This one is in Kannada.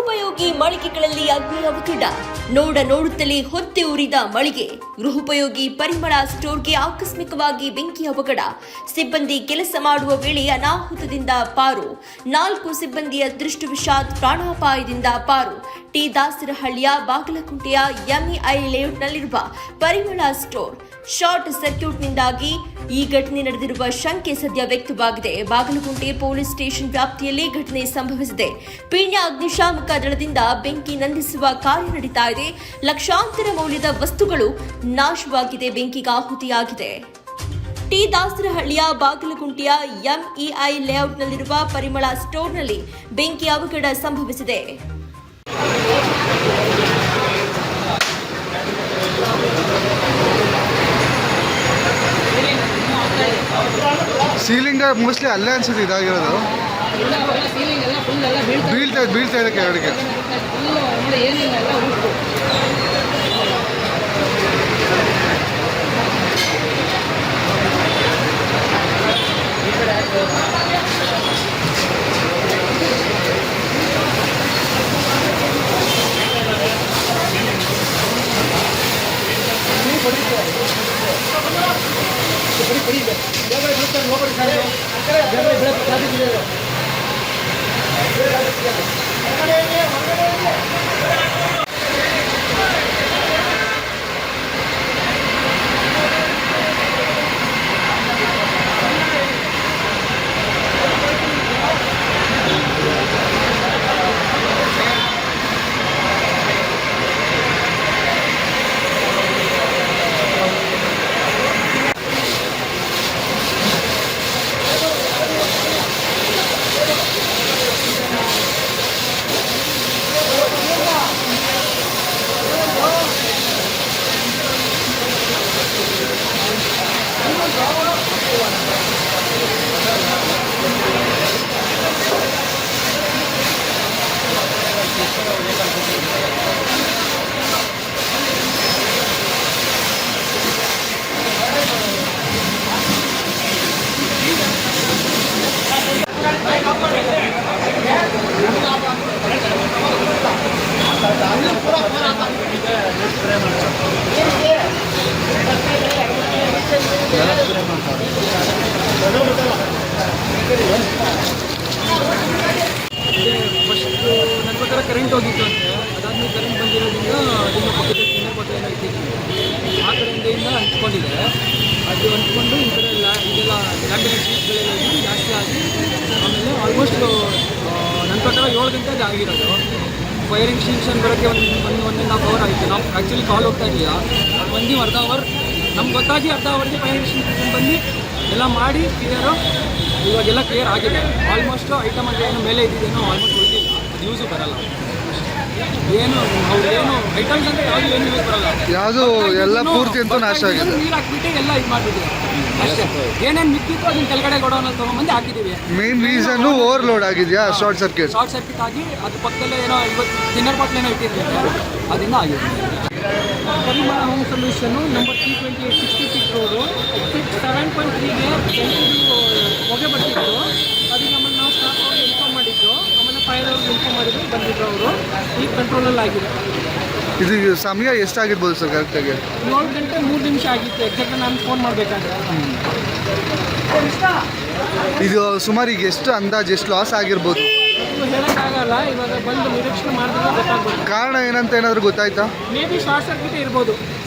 ಗೃಹೋಪಯೋಗಿ ಮಳಿಗೆಗಳಲ್ಲಿ ಅಗ್ನಿ ಅವಘಡ. ನೋಡುತ್ತಲೇ ಹೊತ್ತಿ ಉರಿದ ಮಳಿಗೆ. ಗೃಹೋಪಯೋಗಿ ಪರಿಮಳ ಸ್ಟೋರ್ಗೆ ಆಕಸ್ಮಿಕವಾಗಿ ಬೆಂಕಿ ಅವಘಡ. ಸಿಬ್ಬಂದಿ ಕೆಲಸ ಮಾಡುವ ವೇಳೆ ಅನಾಹುತದಿಂದ ಪಾರು. 4 ಸಿಬ್ಬಂದಿಯ ದೃಷ್ಟವಶಾತ್ ಪ್ರಾಣಾಪಾಯದಿಂದ ಪಾರು. ಟಿ ದಾಸರಹಳ್ಳಿಯ ಬಾಗಲಕೋಟೆಯ ಎಂಇಐ ಲೇಔಟ್ನಲ್ಲಿರುವ ಪರಿಮಳ ಸ್ಟೋರ್ ಶಾರ್ಟ್ ಸರ್ಕ್ಯೂಟ್ನಿಂದಾಗಿ ಈ ಘಟನೆ ನಡೆದಿರುವ ಶಂಕೆ ಸದ್ಯ ವ್ಯಕ್ತವಾಗಿದೆ. ಬಾಗಲಕೋಟೆ ಪೊಲೀಸ್ ಸ್ಟೇಷನ್ ವ್ಯಾಪ್ತಿಯಲ್ಲಿ ಘಟನೆ ಸಂಭವಿಸಿದೆ. ಪೀಣ್ಯ ಅಗ್ನಿಶಾಮಕ ದಳದಿಂದ ಬೆಂಕಿ ನಂದಿಸುವ ಕಾರ್ಯ ನಡೀತಾ ಇದೆ. ಲಕ್ಷಾಂತರ ಮೌಲ್ಯದ ವಸ್ತುಗಳು ನಾಶವಾಗಿದೆ, ಬೆಂಕಿಗಾಹುತಿಯಾಗಿದೆ. ಟಿ ದಾಸರಹಳ್ಳಿಯ ಬಾಗಲಕೋಟೆಯ ಎಂಇಐ ಲೇಔಟ್ನಲ್ಲಿರುವ ಪರಿಮಳ ಸ್ಟೋರ್ನಲ್ಲಿ ಬೆಂಕಿ ಅವಘಡ ಸಂಭವಿಸಿದೆ. ಸೀಲಿಂಗ್ ಮೋಸ್ಟ್ಲಿ ಅಲ್ಲೇ ಅನ್ಸುತ್ತೆ ಇದಾಗಿರೋದು. ಬೀಳ್ತಾ ಇದೆ ಕೆಳಗೆ. ಫಸ್ಟ್ ನನ್ನ ಪ್ರಕಾರ ಕರೆಂಟ್ ಹೋಗಿತ್ತು ಅಂತೆ. ಅದಾದ್ಮೇಲೆ ಕರೆಂಟ್ ಬಂದಿರೋದ್ರಿಂದ ಅದನ್ನು ಪಕ್ಕದಲ್ಲಿ ತಿನ್ನೋಪತ್ತೆಲ್ಲ ಇಟ್ಟಿದ್ವಿ. ಆ ಕಡೆಯಿಂದ ಅಂಟ್ಕೊಂಡಿದೆ. ಅದು ಅಂಟ್ಕೊಂಡು ಈ ಕಡೆ ಇದೆಲ್ಲ ಲ್ಯಾಮಿನೇಟ್ ಶೀಟ್ಗಳೆಲ್ಲ ಜಾಸ್ತಿ ಆಗಿ ಆಮೇಲೆ ಆಲ್ಮೋಸ್ಟ್ ನನ್ನ ಪ್ರಕಾರ 7 ಗಂಟೆ ಅದು ಆಗಿರೋದು. ಫೈರ್ ಎಕ್ಸ್ಟಿಂಕ್ಷನ್ ಬರೋಕ್ಕೆ ಒಂದು 1.5 ಅವರ್ ಆಯಿತು. ನಾವು ಆ್ಯಕ್ಚುಲಿ ಕಾಲ್ ಹೋಗ್ತಾ ಇರಲಿಲ್ಲ. ಬಂದು ಅರ್ಧ ಅವರ್ ನಮ್ಗೆ ಗೊತ್ತಾಗಿ ಅರ್ಧ ಅವರ್ಗೆ ಫೈರ್ ಎಕ್ಸ್ಟಿಂಕ್ಷನ್ ಬಂದು ಎಲ್ಲ ಮಾಡಿ ಕ್ಲಿಯರು. ಇವಾಗೆಲ್ಲ ಕ್ಲಿಯರ್ ಆಗಿದೆ. ಆಲ್ಮೋಸ್ಟ್ ಐಟಮ್ ಅಂದರೆ ಏನು ಮೇಲೆ ಇದ್ದಿದ್ದೇನೋ ಆಲ್ಮೋಸ್ಟ್ ಉಳಿದಿಲ್ಲ. ಅದು ಯೂಸು ಬರಲ್ಲ. ಏನು ಐಟಮ್ಸ್ ಅಂದರೆ ಯಾವುದು ಏನು ಯೂಸ್ ಬರಲ್ಲ. ಯಾವುದು ಎಲ್ಲ ಪೂರ್ತಿ ಅಂತೂ ನಾಶ ಆಗಿದೆ. ನೀರು ಹಾಕ್ಬಿಟ್ಟು ಎಲ್ಲ ಇದು ಮಾಡಿಬಿಟ್ಟಿದೆ ಅಷ್ಟೇ. ಏನೇನು ಮಿಕ್ಕಿತ್ತು ಅದನ್ನ ಕೆಳಗಡೆ ಗೋಡೌನಲ್ಲಿ ತೊಗೊಂಬಂದು ಹಾಕಿದ್ದೀವಿ. ಮೇನ್ ರೀಸನ್ನು ಓವರ್ಲೋಡ್ ಆಗಿದೆಯಾ, ಶಾರ್ಟ್ ಸರ್ಕ್ಯೂಟ್ ಆಗಿ ಅದು ಪಕ್ಕದಲ್ಲೇ ಏನೋ ಇವತ್ತು ಡಿನ್ನರ್ ಬಾಟ್ಲ್ ಏನೋ ಇಟ್ಟಿರ್ತೀವಿ, ಅದರಿಂದ ಆಗಿದೆ. ಪರಿಮಳ ಹೋಮ್ ಸೊಲ್ಯೂಷನ್ನು ನಂಬರ್ 328 66 ರೋಡು 7.3ಗೆ ಹೊಗೆ ಬರ್ತಿತ್ತು. ಅದಕ್ಕೆ ನಮ್ಮನ್ನು ನಾವು ಸ್ಟಾಫ್ ಅವ್ರಿಗೆ ಇನ್ಫಾರ್ಮ್ ಮಾಡಿದ್ದು. ಆಮೇಲೆ ಫೈರ್ ಅವ್ರಿಗೆ ಇನ್ಫಾರ್ಮ್ ಮಾಡಿದ್ರು, ಬಂದಿದ್ರು ಅವರು. ಈಗ ಕಂಟ್ರೋಲಲ್ಲಿ ಆಗಿದೆ. ಇದು ಸಮಯ ಎಷ್ಟಾಗಿರ್ಬೋದು ಸರ್ ಕರೆಕ್ಟಾಗಿ? 7 ಗಂಟೆ 3 ನಿಮಿಷ ಆಗಿತ್ತು ಎಕ್ಸಾಕ್ಟ್. ನಾನು ಫೋನ್ ಮಾಡಬೇಕಾದ್ರೆ ಇದು ಸುಮಾರು ಈಗ ಎಷ್ಟು ಅಂದಾಜು ಎಷ್ಟು ಲಾಸ್ ಆಗಿರ್ಬೋದು ಹೇಳೋಕ್ಕಾಗಲ್ಲ. ಇವಾಗ ಬಂದು ನಿರೀಕ್ಷಣೆ ಮಾಡಿದ್ರೆ ಗೊತ್ತಾಗ್ಬೋದು. ಕಾರಣ ಏನಂತ ಏನಾದರೂ ಗೊತ್ತಾಯ್ತಾ? ಮೇ ಬಿ ಶಾರ್ಟ್ ಸರ್ಕ್ಯೂಟ್ ಇರ್ಬೋದು.